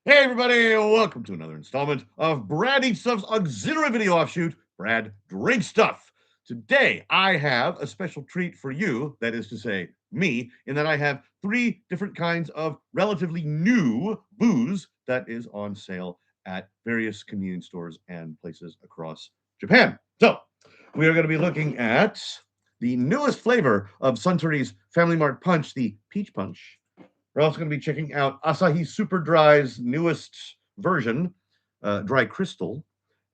Hey everybody, welcome to another installment of Brad Eats Stuff's auxiliary video offshoot, Brad Drink Stuff. Today I have a special treat for you, that is to say, me, in that I have three different kinds of relatively new booze that is on sale at various convenience stores and places across Japan. So we are going to be looking at the newest flavor of Suntory's Family Mart Punch, the Peach Punch. We're also going to be checking out Asahi Super Dry's newest version, Dry Crystal.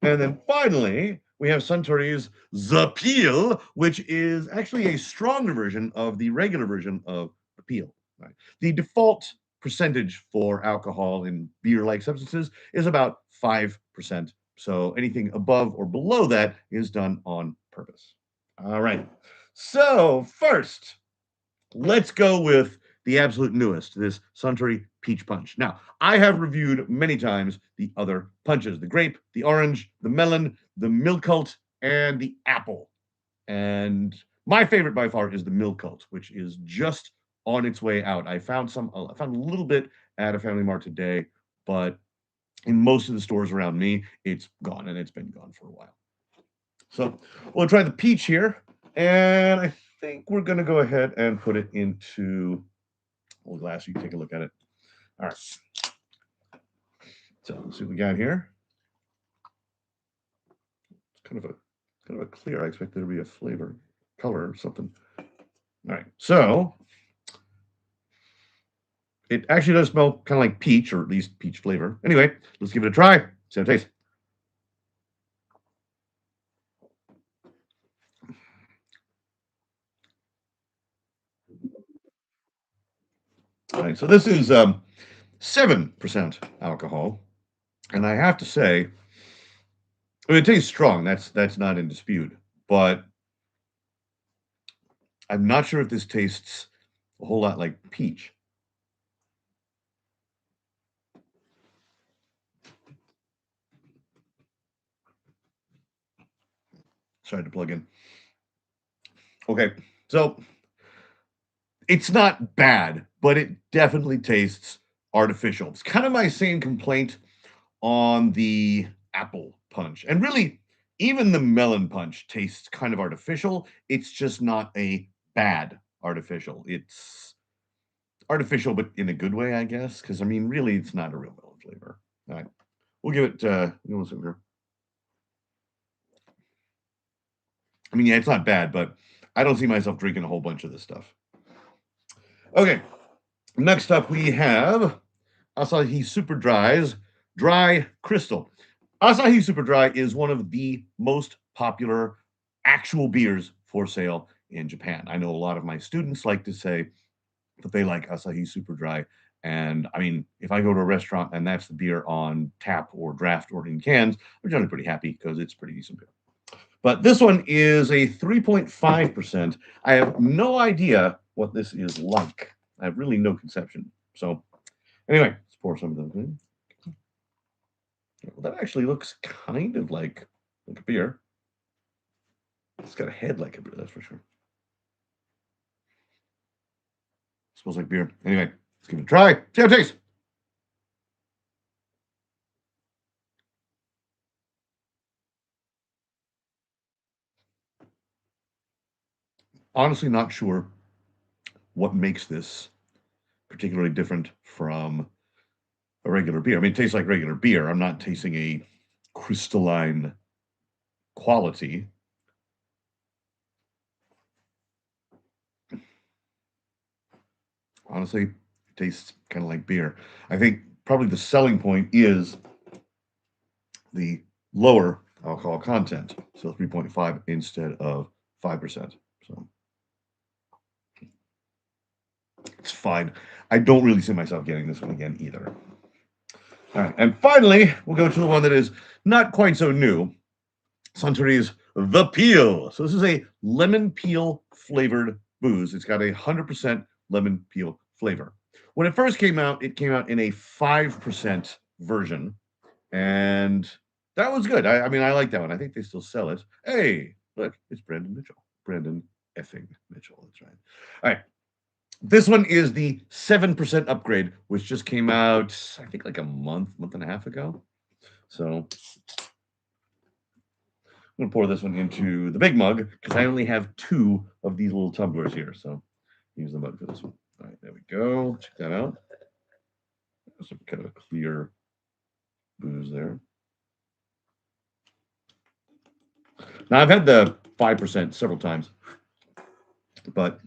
And then finally, we have Suntory's The Peel, which is actually a stronger version of the regular version of the Peel. Right? The default percentage for alcohol in beer-like substances is about 5%. So anything above or below that is done on purpose. All right. So first, let's go with the absolute newest, this Suntory Peach Punch. Now, I have reviewed many times the other punches, the grape, the orange, the melon, the milk cult, and the apple. And my favorite by far is the milk cult, which is just on its way out. I found a little bit at a Family Mart today, but in most of the stores around me, it's gone, and it's been gone for a while. So we'll try the peach here, and I think we're going to go ahead and put it into a little glass. You can take a look at it. All right. So let's see what we got here. It's kind of a clear. I expect there to be a flavor, color, or something. All right. So it actually does smell kind of like peach, or at least peach flavor. Anyway, let's give it a try. See how it tastes. All right. So this is 7% alcohol, and I have to say, I mean, it tastes strong. That's not in dispute. But I'm not sure if this tastes a whole lot like peach. Tried to plug in. Okay, so it's not bad, but it definitely tastes artificial. It's kind of my same complaint on the apple punch. And really, even the melon punch tastes kind of artificial. It's just not a bad artificial. It's artificial, but in a good way, I guess. Because I mean, really, it's not a real melon flavor. All right, we'll give it. I mean, yeah, it's not bad, but I don't see myself drinking a whole bunch of this stuff. Okay, next up we have Asahi Super Dry's Dry Crystal. Asahi Super Dry is one of the most popular actual beers for sale in Japan. I know a lot of my students like to say that they like Asahi Super Dry. And I mean, if I go to a restaurant and that's the beer on tap or draft or in cans, I'm generally pretty happy because it's pretty decent beer. But this one is a 3.5%. I have no idea what this is like. I have really no conception. So, anyway, let's pour some of those in. Well, that actually looks kind of like a beer. It's got a head like a beer, that's for sure. Smells like beer. Anyway, let's give it a try. See how it tastes. Honestly, not sure what makes this particularly different from a regular beer. I mean, it tastes like regular beer. I'm not tasting a crystalline quality. Honestly, it tastes kind of like beer. I think probably the selling point is the lower alcohol content, so 3.5 instead of 5%. So it's fine. I don't really see myself getting this one again either. All right, and finally, we'll go to the one that is not quite so new. Suntory's The Peel. So this is a lemon peel flavored booze. It's got 100% lemon peel flavor. When it came out in a 5% version, and that was good. I mean, I like that one. I think they still sell it. Hey, look, it's Brandon Mitchell. Brandon effing Mitchell. That's right. All right. This one is the 7% upgrade, which just came out, I think, like a month and a half ago. So I'm going to pour this one into the big mug because I only have 2 of these little tumblers here. So use the mug for this one. All right, there we go. Check that out. Some kind of a clear booze there. Now, I've had the 5% several times, but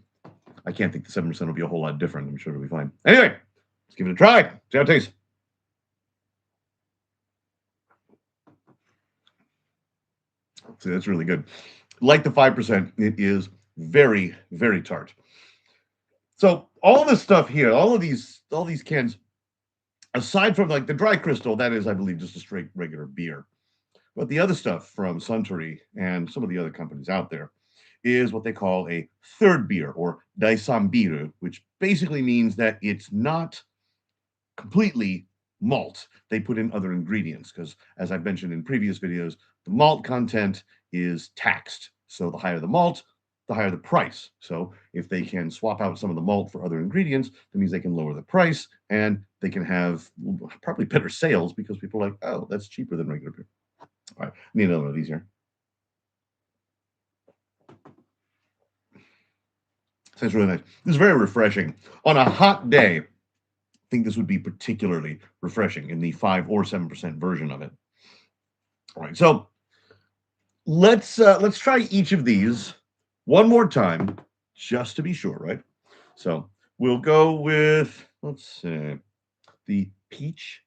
I can't think the 7% will be a whole lot different. I'm sure it'll be fine. Anyway, let's give it a try. See how it tastes. See, that's really good. Like the 5%, it is very, very tart. So all this stuff here, all these cans, aside from like the dry crystal, that is, I believe, just a straight regular beer. But the other stuff from Suntory and some of the other companies out there is what they call a third beer or daisanbiru, which basically means that it's not completely malt. They put in other ingredients because, as I've mentioned in previous videos, the malt content is taxed. So the higher the malt, the higher the price. So if they can swap out some of the malt for other ingredients, that means they can lower the price and they can have probably better sales because people are like, oh, that's cheaper than regular beer. All right, need another one of these here. So it's really nice. This is very refreshing. On a hot day, I think this would be particularly refreshing in the 5 or 7% version of it. All right, so let's try each of these one more time, just to be sure, right? So we'll go with, let's see, the peach.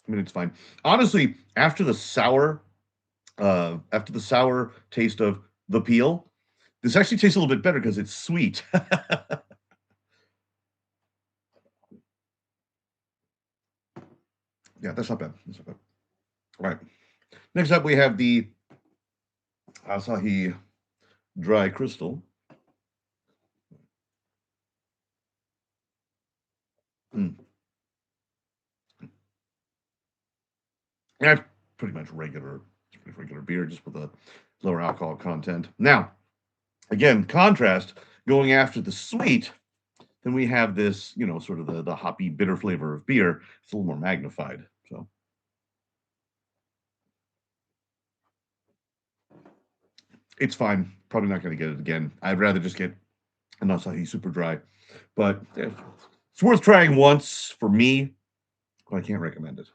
I mean, it's fine. Honestly, after the sour taste of the peel, this actually tastes a little bit better because it's sweet. Yeah, that's not bad. That's not bad. All right. Next up, we have the Asahi Dry Crystal. Mm. Yeah, pretty much regular beer, just with a lower alcohol content. Now, again, contrast going after the sweet, then we have this, sort of the hoppy, bitter flavor of beer. It's a little more magnified. So it's fine. Probably not going to get it again. I'd rather just get an Asahi Super Dry. But it's worth trying once for me, but I can't recommend it.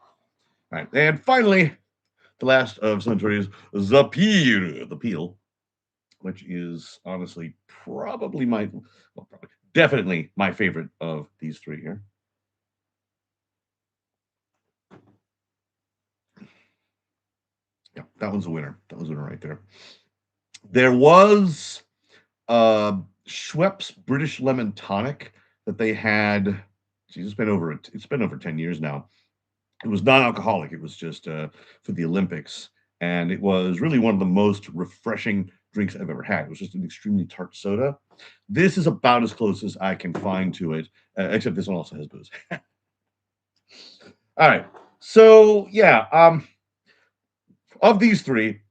All right. And finally, the last of Suntory's the peel, which is honestly probably definitely my favorite of these 3 here. Yeah, that one's a winner. That was a winner right there. There was Schweppes British Lemon Tonic that they had. Geez, it's been over 10 years now. It was non-alcoholic. It was just for the Olympics, and it was really one of the most refreshing drinks I've ever had. It was just an extremely tart soda. This is about as close as I can find to it, except this one also has booze. All right, so yeah, of these 3,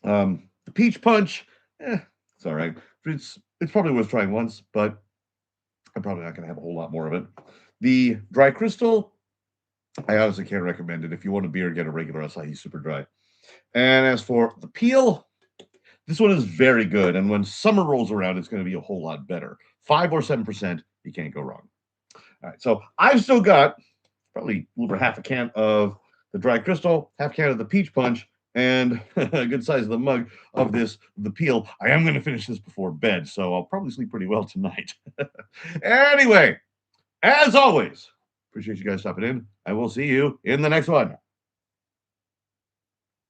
the peach punch, it's all right. It's probably worth trying once, but I'm probably not going to have a whole lot more of it. The dry crystal, I honestly can't recommend it. If you want a beer, get a regular Asahi Super Dry. And as for the peel, this one is very good. And when summer rolls around, it's going to be a whole lot better. 5 or 7%, you can't go wrong. All right, so I've still got probably over half a can of the dry crystal, half can of the peach punch, and a good size of the mug of the peel. I am going to finish this before bed, so I'll probably sleep pretty well tonight. Anyway, as always, appreciate you guys stopping in. I will see you in the next one.